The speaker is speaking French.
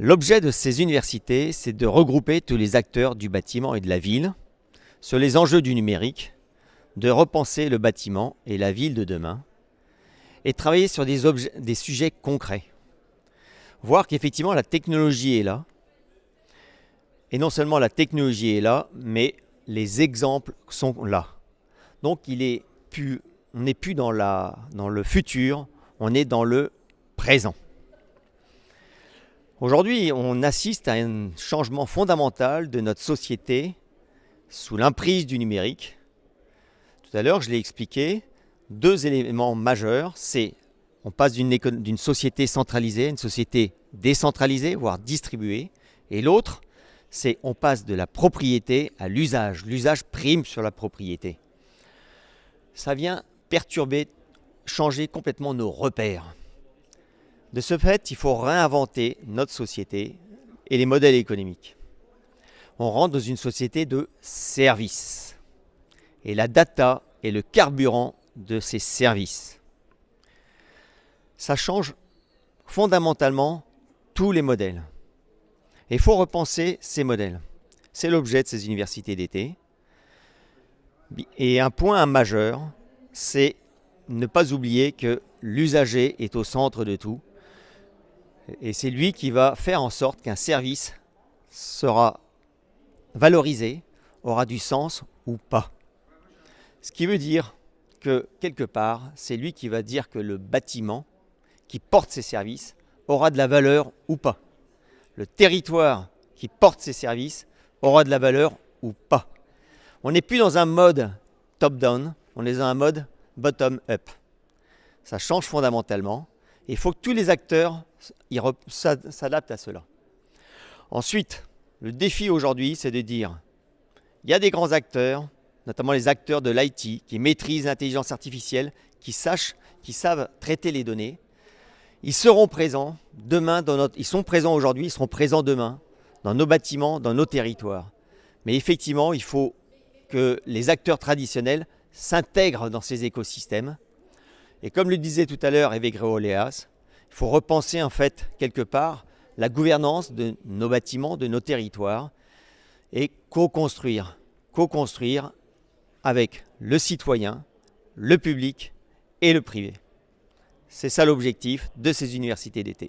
L'objet de ces universités, c'est de regrouper tous les acteurs du bâtiment et de la ville sur les enjeux du numérique, de repenser le bâtiment et la ville de demain, et travailler sur des sujets concrets. Voir qu'effectivement la technologie est là, et non seulement la technologie est là, mais les exemples sont là. Donc on n'est plus dans le futur, on est dans le présent. Aujourd'hui, on assiste à un changement fondamental de notre société sous l'emprise du numérique. Tout à l'heure, je l'ai expliqué, deux éléments majeurs, c'est on passe d'une société centralisée à une société décentralisée, voire distribuée, et l'autre, c'est on passe de la propriété à l'usage. L'usage prime sur la propriété. Ça vient perturber, changer complètement nos repères. De ce fait, il faut réinventer notre société et les modèles économiques. On rentre dans une société de services. Et la data est le carburant de ces services. Ça change fondamentalement tous les modèles. Et il faut repenser ces modèles. C'est l'objet de ces universités d'été. Et un point majeur, c'est ne pas oublier que l'usager est au centre de tout. Et c'est lui qui va faire en sorte qu'un service sera valorisé, aura du sens ou pas. Ce qui veut dire que, quelque part, c'est lui qui va dire que le bâtiment qui porte ces services aura de la valeur ou pas. Le territoire qui porte ces services aura de la valeur ou pas. On n'est plus dans un mode top-down, on est dans un mode bottom-up. Ça change fondamentalement. Il faut que tous les acteurs s'adaptent à cela. Ensuite, le défi aujourd'hui, c'est de dire, il y a des grands acteurs, notamment les acteurs de l'IT, qui maîtrisent l'intelligence artificielle, qui savent traiter les données. Ils seront présents demain, ils sont présents aujourd'hui, ils seront présents demain, dans nos bâtiments, dans nos territoires. Mais effectivement, il faut que les acteurs traditionnels s'intègrent dans ces écosystèmes. Et comme le disait tout à l'heure Eve Greoleas, il faut repenser en fait quelque part la gouvernance de nos bâtiments, de nos territoires et co-construire avec le citoyen, le public et le privé. C'est ça l'objectif de ces universités d'été.